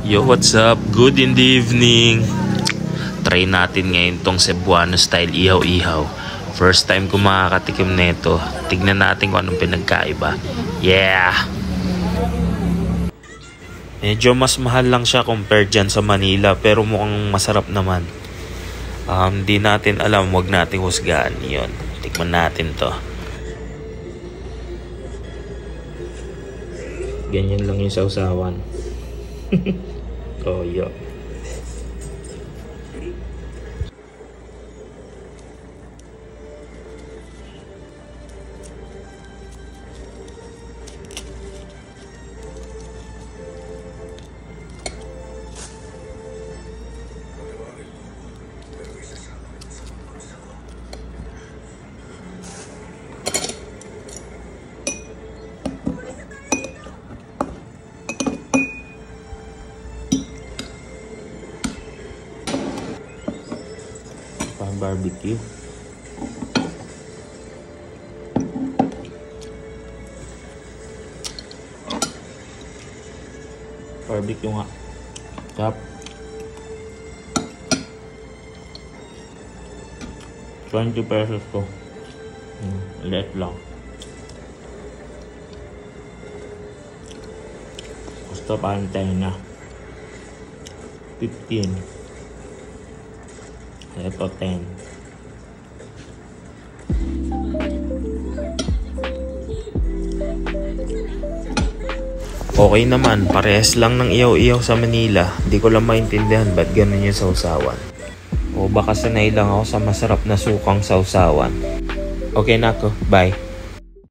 Yo, what's up? Good in the evening. Try natin ngayon tong Cebuano style ihaw-ihaw. First time ko makakatikim nito. Tignan natin kung anong pinagkaiba. Yeah! Medyo mas mahal lang siya compared dyan sa Manila, pero mukhang masarap naman. Di natin alam, wag natin husgahan yun. Tikman natin to. Ganyan lang yung sausawan. Oh, yeah. Pang barbecue. Barbecue nga. Tap. 20 pesos to. Let lang. Gusto pantay na. 15. Ito 10. Okay naman, parehas lang ng iyaw-iyaw sa Manila. Di ko lang maintindihan ba't ganun yung sausawan. O baka sanay lang ako sa masarap na sukang sausawan. Okay na ako, bye.